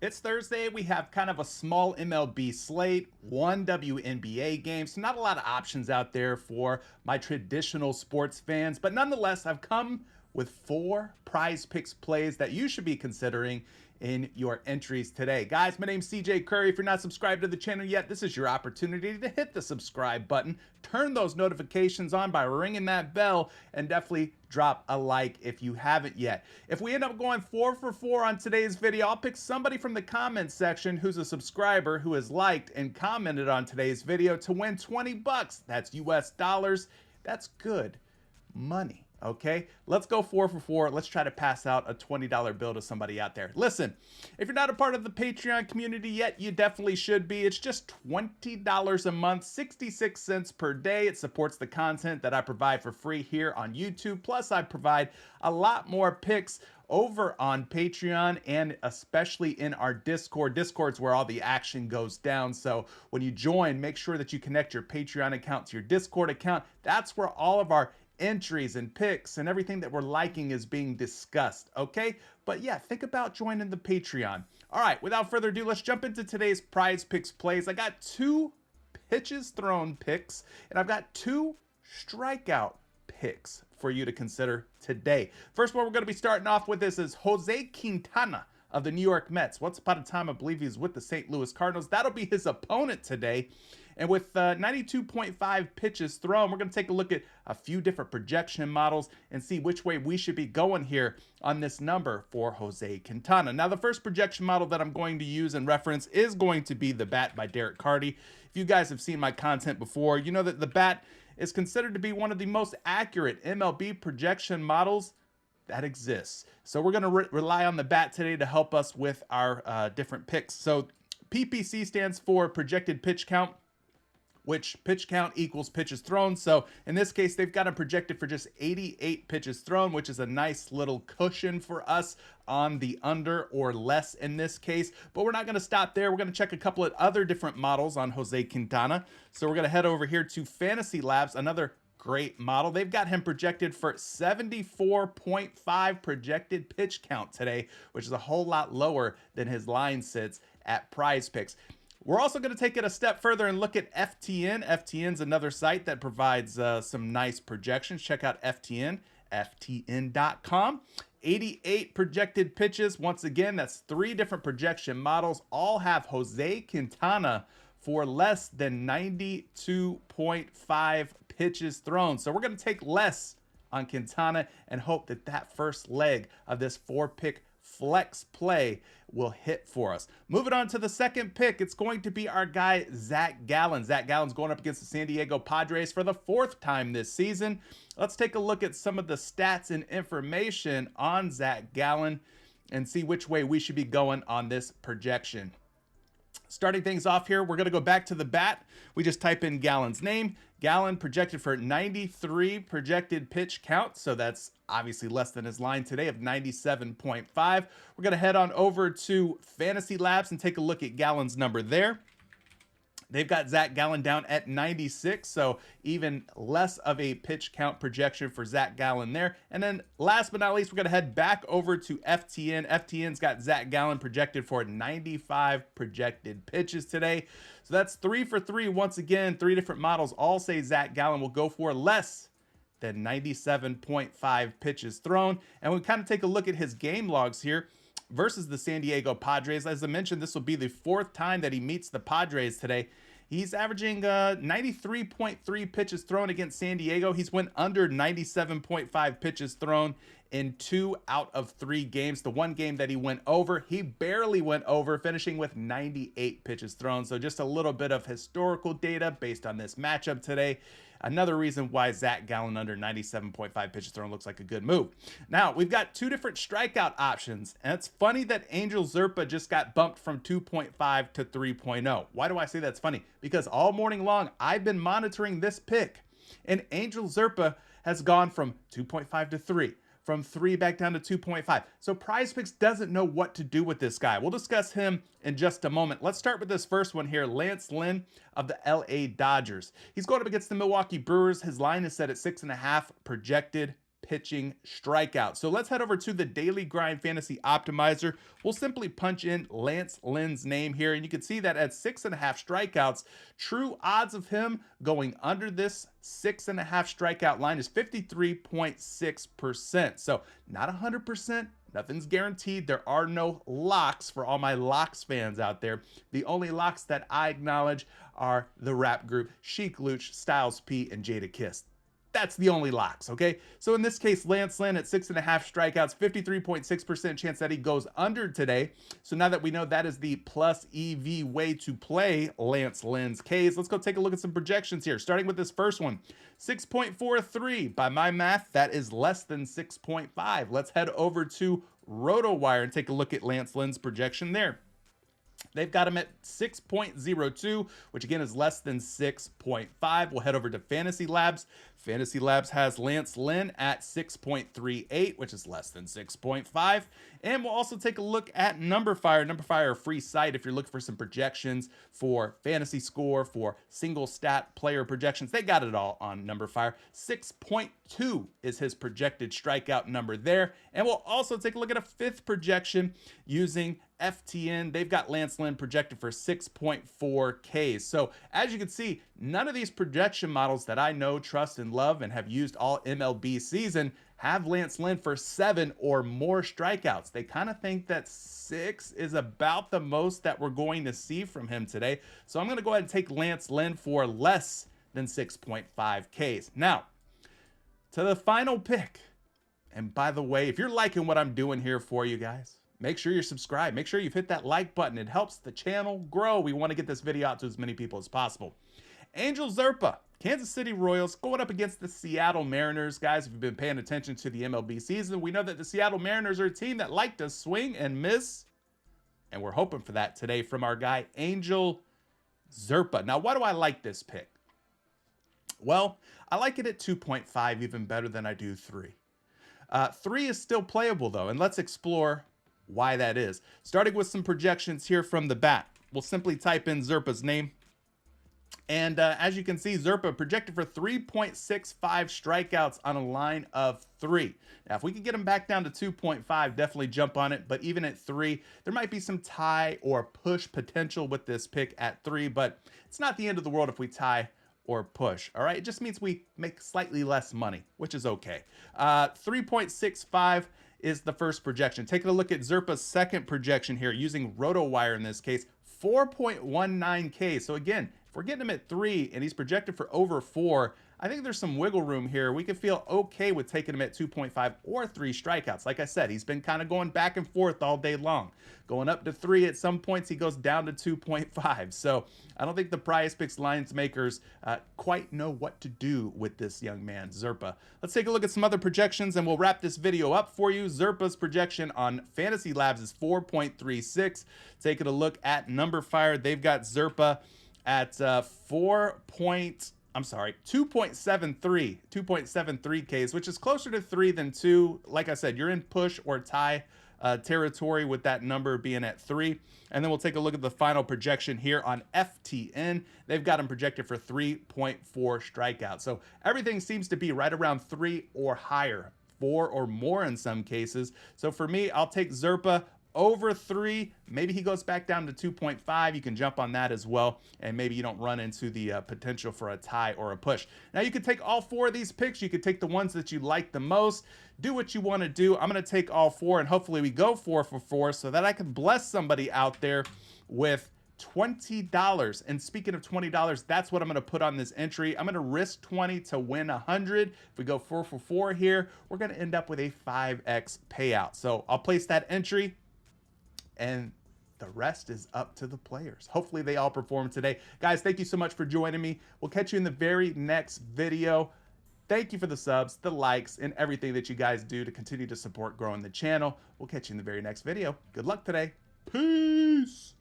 It's Thursday. We have kind of a small MLB slate, one WNBA game, so not a lot of options out there for my traditional sports fans. But nonetheless, I've come with 4 prize picks plays that you should be considering in your entries today. Guys, my name's CJ Curry. If you're not subscribed to the channel yet, this is your opportunity to hit the subscribe button, turn those notifications on by ringing that bell, and definitely drop a like if you haven't yet. If we end up going 4 for 4 on today's video, I'll pick somebody from the comments section who's a subscriber who has liked and commented on today's video to win 20 bucks. That's US dollars. That's good money. Okay, let's go 4 for 4. Let's try to pass out a $20 bill to somebody out there. Listen, if you're not a part of the Patreon community yet, you definitely should be. It's just $20 a month, 66 cents per day. It supports the content that I provide for free here on YouTube. Plus, I provide a lot more picks over on Patreon and especially in our Discord. Discord's where all the action goes down. So when you join, make sure that you connect your Patreon account to your Discord account. That's where all of our entries and picks and everything that we're liking is being discussed, okay? But yeah, think about joining the Patreon. All right, without further ado, let's jump into today's prize picks plays. I got 2 pitches thrown picks, and I've got 2 strikeout picks for you to consider today. First one we're going to be starting off with is Jose Quintana of the New York Mets. Once upon a time, I believe he was with the St. Louis Cardinals. That'll be his opponent today. And with 92.5 pitches thrown, we're going to take a look at a few different projection models and see which way we should be going here on this number for Jose Quintana. Now, the first projection model that I'm going to use and reference is going to be the Bat by Derek Carty. If you guys have seen my content before, you know that the Bat is considered to be one of the most accurate MLB projection models that exists. So we're going to rely on the Bat today to help us with our different picks. So PPC stands for projected pitch count, which pitch count equals pitches thrown. So in this case, they've got him projected for just 88 pitches thrown, which is a nice little cushion for us on the under or less in this case. But we're not going to stop there. We're going to check a couple of other different models on Jose Quintana. So we're going to head over here to Fantasy Labs, another great model. They've got him projected for 74.5 projected pitch count today, which is a whole lot lower than his line sits at PrizePicks. We're also going to take it a step further and look at FTN. FTN's another site that provides some nice projections. Check out FTN, ftn.com. 88 projected pitches. Once again, that's 3 different projection models. All have Jose Quintana for less than 92.5 pitches thrown. So we're going to take less on Quintana and hope that that first leg of this 4-pick flex play will hit for us. Moving on to the second pick, it's going to be our guy Zac Gallen. Zac Gallen's going up against the San Diego Padres for the 4th time this season. Let's take a look at some of the stats and information on Zac Gallen and see which way we should be going on this projection. Starting things off here, we're going to go back to the Bat. We just type in Gallen's name. Gallen projected for 93 projected pitch count, so that's obviously less than his line today of 97.5. We're going to head on over to Fantasy Labs and take a look at Gallen's number there. They've got Zac Gallen down at 96, so even less of a pitch count projection for Zac Gallen there. And then last but not least, we're going to head back over to FTN. FTN's got Zac Gallen projected for 95 projected pitches today. So that's 3 for 3. Once again, 3 different models all say Zac Gallen will go for less than 97.5 pitches thrown. And we kind of take a look at his game logs here versus the San Diego Padres. As I mentioned, this will be the 4th time that he meets the Padres today. He's averaging 93.3 pitches thrown against San Diego. He's went under 97.5 pitches thrown in 2 out of 3 games. The one game that he went over, he barely went over, finishing with 98 pitches thrown. So just a little bit of historical data based on this matchup today. Another reason why Zac Gallen under 97.5 pitches thrown looks like a good move. Now, we've got 2 different strikeout options, and it's funny that Angel Zerpa just got bumped from 2.5 to 3.0. Why do I say that's funny? Because all morning long, I've been monitoring this pick, and Angel Zerpa has gone from 2.5 to 3. From 3 back down to 2.5. So PrizePicks doesn't know what to do with this guy. We'll discuss him in just a moment. Let's start with this first one here. Lynn of the LA Dodgers. He's going up against the Milwaukee Brewers. His line is set at 6.5 projected pitching strikeout. So let's head over to the Daily Grind Fantasy Optimizer. We'll simply punch in Lance Lynn's name here, and you can see that at 6.5 strikeouts, true odds of him going under this 6.5 strikeout line is 53.6%. So not 100%. Nothing's guaranteed. There are no locks for all my locks fans out there. The only locks that I acknowledge are the rap group Sheik Luch, Styles P, and Jada Kiss. That's the only locks, okay? So in this case, Lance Lynn at 6.5 strikeouts, 53.6% chance that he goes under today. So now that we know that is the plus EV way to play Lance Lynn's K's, let's go take a look at some projections here. Starting with this first one, 6.43. By my math, that is less than 6.5. Let's head over to RotoWire and take a look at Lance Lynn's projection there. They've got him at 6.02, which again is less than 6.5. We'll head over to Fantasy Labs. Fantasy Labs has Lance Lynn at 6.38, which is less than 6.5. And we'll also take a look at NumberFire. NumberFire, a free site if you're looking for some projections for fantasy score, for single stat player projections. They got it all on NumberFire. 6.2 is his projected strikeout number there. And we'll also take a look at a fifth projection using FTN. They've got Lance Lynn projected for 6.4 Ks. So as you can see, none of these projection models that I know, trust, and love and have used all MLB season have Lance Lynn for 7 or more strikeouts. They kind of think that 6 is about the most that we're going to see from him today. So I'm going to go ahead and take Lance Lynn for less than 6.5 Ks. Now, to the final pick. And by the way, if you're liking what I'm doing here for you guys, make sure you're subscribed. Make sure you've hit that like button. It helps the channel grow. We want to get this video out to as many people as possible. Angel Zerpa, Kansas City Royals, going up against the Seattle Mariners. Guys, if you've been paying attention to the MLB season, we know that the Seattle Mariners are a team that like to swing and miss. And we're hoping for that today from our guy, Angel Zerpa. Now, why do I like this pick? Well, I like it at 2.5 even better than I do 3. 3 is still playable, though, and let's explore why that is. Starting with some projections here from the bat. We'll simply type in Zerpa's name. And as you can see, Zerpa projected for 3.65 strikeouts on a line of 3. Now, if we could get him back down to 2.5, definitely jump on it. But even at 3, there might be some tie or push potential with this pick at 3. But it's not the end of the world if we tie or push. All right, it just means we make slightly less money, which is okay. 3.65 is the first projection. Taking a look at Zerpa's second projection here, using RotoWire in this case, 4.19K. So again, if we're getting him at 3 and he's projected for over 4, I think there's some wiggle room here. We could feel okay with taking him at 2.5 or 3 strikeouts. Like I said, he's been kind of going back and forth all day long. Going up to 3 at some points, he goes down to 2.5. So I don't think the PrizePicks lines makers quite know what to do with this young man, Zerpa. Let's take a look at some other projections and we'll wrap this video up for you. Zerpa's projection on Fantasy Labs is 4.36. Taking a look at NumberFire, they've got Zerpa at 2.73 Ks, which is closer to 3 than 2. Like I said, you're in push or tie territory with that number being at 3. And then we'll take a look at the final projection here on FTN. They've got him projected for 3.4 strikeouts. So everything seems to be right around 3 or higher, 4 or more in some cases. So for me, I'll take Zerpa over 3. Maybe he goes back down to 2.5. You can jump on that as well, and maybe you don't run into the potential for a tie or a push. Now, you could take all 4 of these picks. You could take the ones that you like the most. Do what you want to do. I'm going to take all 4, and hopefully we go 4 for 4 so that I can bless somebody out there with $20. And speaking of $20, that's what I'm going to put on this entry. I'm going to risk 20 to win 100. If we go 4 for 4 here, we're going to end up with a 5x payout. So I'll place that entry, and the rest is up to the players. Hopefully they all perform today. Guys, thank you so much for joining me. We'll catch you in the very next video. Thank you for the subs, the likes, and everything that you guys do to continue to support growing the channel. We'll catch you in the very next video. Good luck today. Peace.